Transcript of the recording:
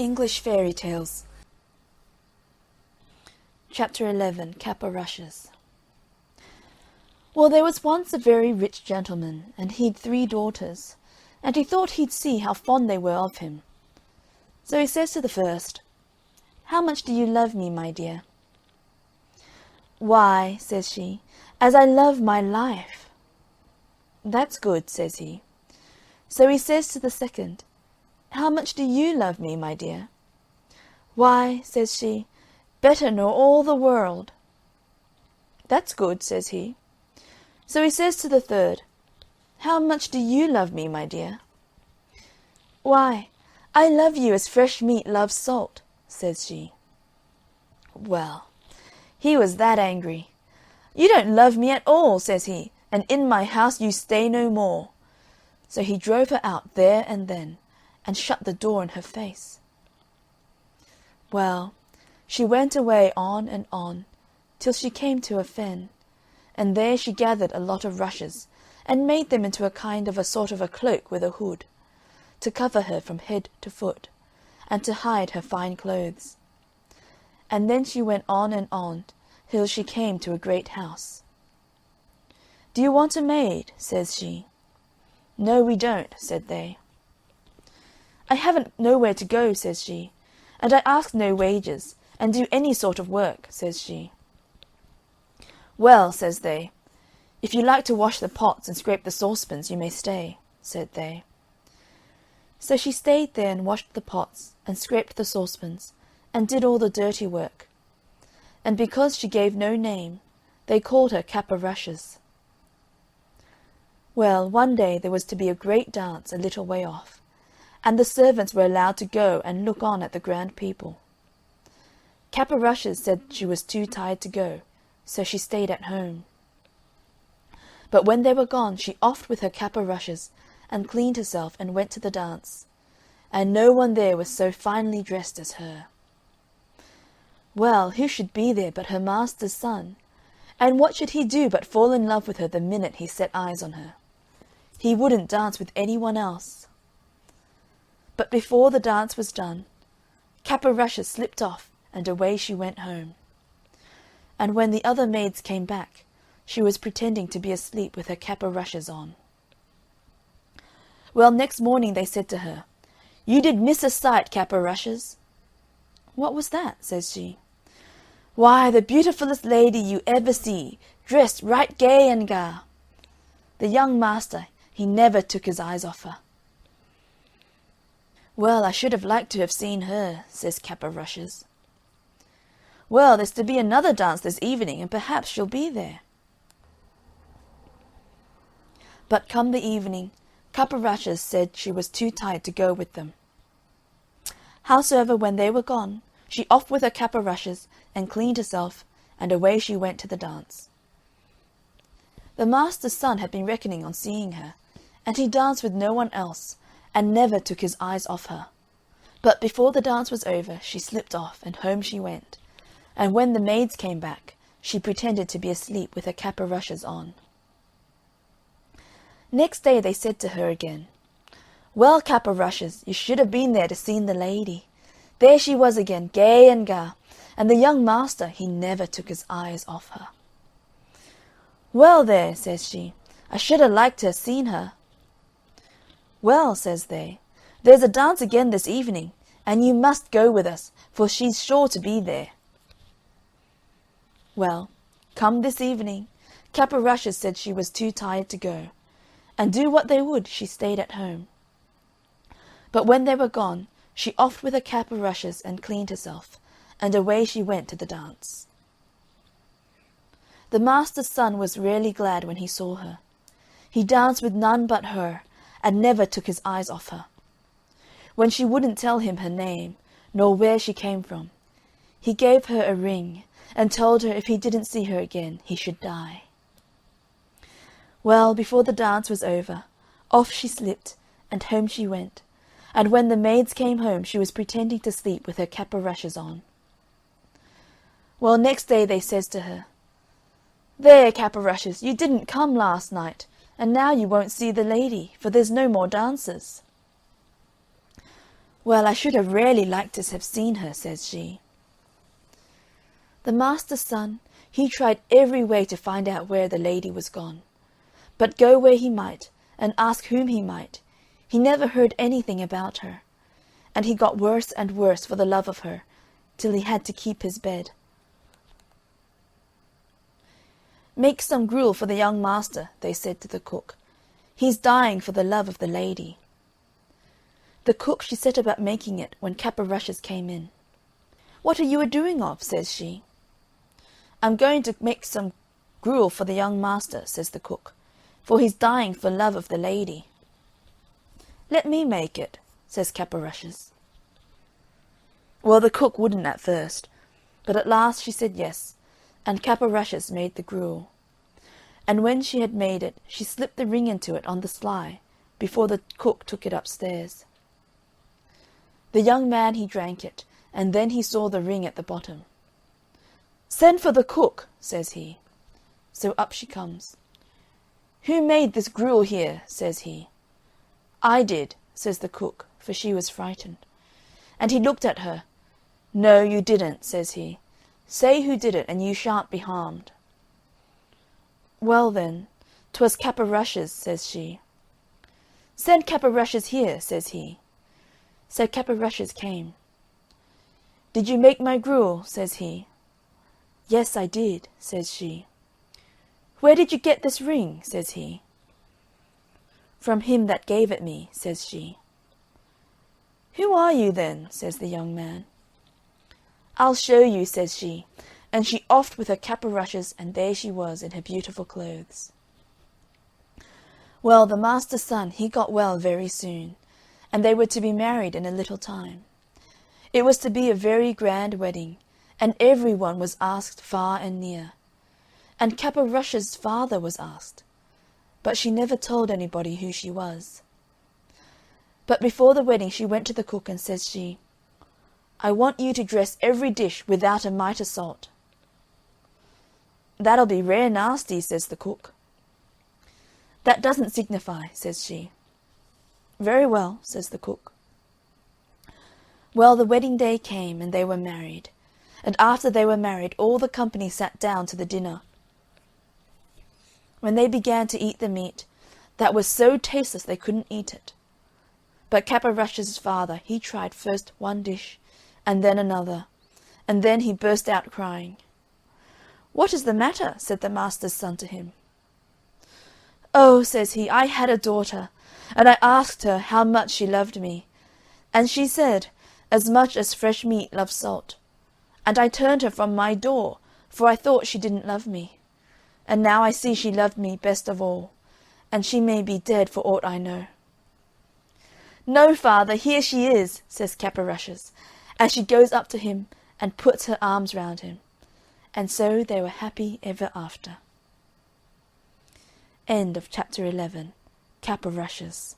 English Fairy Tales. Chapter 11. Cap o' Rushes. Well, there was once a very rich gentleman, and he'd 3 daughters, and he thought he'd see how fond they were of him. So he says to the first, "How much do you love me, my dear?" "Why," says she, "as I love my life." "That's good," says he. So he says to the second, "How much do you love me, my dear?" "Why," says she, "better nor all the world." "That's good," says he. So he says to the third, "How much do you love me, my dear?" "Why, I love you as fresh meat loves salt," says she. Well, he was that angry. "You don't love me at all," says he, "and in my house you stay no more." So he drove her out there and then, and shut the door in her face. Well, she went away on, till she came to a fen, and there she gathered a lot of rushes, and made them into a kind of a sort of a cloak with a hood, to cover her from head to foot, and to hide her fine clothes. And then she went on, till she came to a great house. "Do you want a maid?" says she. "No, we don't," said they. "I haven't nowhere to go," says she, "and I ask no wages, and do any sort of work," says she. "Well," says they, "if you like to wash the pots and scrape the saucepans, you may stay," said they. So she stayed there and washed the pots, and scraped the saucepans, and did all the dirty work. And because she gave no name, they called her Cap o' Rushes. Well, one day there was to be a great dance a little way off, and the servants were allowed to go and look on at the grand people. Cap o' Rushes said she was too tired to go, so she stayed at home. But when they were gone, she offed with her cap o' rushes, and cleaned herself, and went to the dance, and no one there was so finely dressed as her. Well, who should be there but her master's son, and what should he do but fall in love with her the minute he set eyes on her. He wouldn't dance with any one else. But before the dance was done, Cap o' Rushes slipped off, and away she went home. And when the other maids came back, she was pretending to be asleep with her cap o' rushes on. Well, next morning they said to her, "You did miss a sight, Cap o' Rushes." "What was that?" says she. "Why, the beautifullest lady you ever see, dressed right gay and ga. The young master, he never took his eyes off her." "Well, I should have liked to have seen her," says Cap o' Rushes. "Well, there's to be another dance this evening, and perhaps she'll be there." But come the evening, Cap o' Rushes said she was too tired to go with them. Howsoever, when they were gone, she offed with her cap o' rushes, and cleaned herself, and away she went to the dance. The master's son had been reckoning on seeing her, and he danced with no one else, and never took his eyes off her. But before the dance was over, she slipped off, and home she went, and when the maids came back, she pretended to be asleep with her cap o' rushes on. Next day they said to her again, "Well, Cap o' Rushes, you should have been there to seen the lady. There she was again, gay and ga, and the young master, he never took his eyes off her." "Well there," says she, "I should ha' liked to ha' seen her." "Well," says they, "there's a dance again this evening, and you must go with us, for she's sure to be there." Well, come this evening, Cap o' Rushes said she was too tired to go, and do what they would, she stayed at home. But when they were gone, she offed with her cap o' rushes, and cleaned herself, and away she went to the dance. The master's son was really glad when he saw her. He danced with none but her, and never took his eyes off her. When she wouldn't tell him her name, nor where she came from, he gave her a ring, and told her if he didn't see her again, he should die. Well, before the dance was over, off she slipped, and home she went, and when the maids came home she was pretending to sleep with her cap o' rushes on. Well, next day they says to her, "There, Cap o' Rushes, you didn't come last night, and now you won't see the lady, for there's no more dances." "Well, I should have really liked to have seen her," says she. The master's son, he tried every way to find out where the lady was gone. But go where he might, and ask whom he might, he never heard anything about her, and he got worse and worse for the love of her, till he had to keep his bed. "Make some gruel for the young master," they said to the cook. "He's dying for the love of the lady." The cook she set about making it when Cap o' Rushes came in. "What are you a-doing of?" says she. "I'm going to make some gruel for the young master," says the cook, "for he's dying for love of the lady." "Let me make it," says Cap o' Rushes. Well, the cook wouldn't at first, but at last she said yes, and Cap o' Rushes made the gruel. And when she had made it, she slipped the ring into it on the sly, before the cook took it upstairs. The young man he drank it, and then he saw the ring at the bottom. "Send for the cook," says he. So up she comes. "Who made this gruel here?" says he. "I did," says the cook, for she was frightened. And he looked at her. "No, you didn't," says he. "Say who did it, and you shan't be harmed." "Well, then, 'twas Cap o' Rushes," says she. "Send Cap o' Rushes here," says he. So Cap o' Rushes came. "Did you make my gruel?" says he. "Yes, I did," says she. "Where did you get this ring?" says he. "From him that gave it me," says she. "Who are you, then?" says the young man. "I'll show you," says she, and she offed with her Cap o' Rushes, and there she was in her beautiful clothes. Well, the master's son he got well very soon, and they were to be married in a little time. It was to be a very grand wedding, and every one was asked far and near. And Cap o' Rushes' father was asked, but she never told anybody who she was. But before the wedding she went to the cook, and says she, "I want you to dress every dish without a mite o' salt." "That'll be rare nasty," says the cook. "That doesn't signify," says she. "Very well," says the cook. Well, the wedding day came, and they were married. And after they were married, all the company sat down to the dinner. When they began to eat the meat, that was so tasteless they couldn't eat it. But Cap o' Rushes' father, he tried first one dish, and then another, and then he burst out crying. "What is the matter?" said the master's son to him. "Oh," says he, "I had a daughter, and I asked her how much she loved me, and she said, as much as fresh meat loves salt. And I turned her from my door, for I thought she didn't love me. And now I see she loved me best of all, and she may be dead for aught I know." "No, father, here she is," says Cap o' Rushes, and she goes up to him and puts her arms round him. And so they were happy ever after. End of chapter 11. Cap o' Rushes.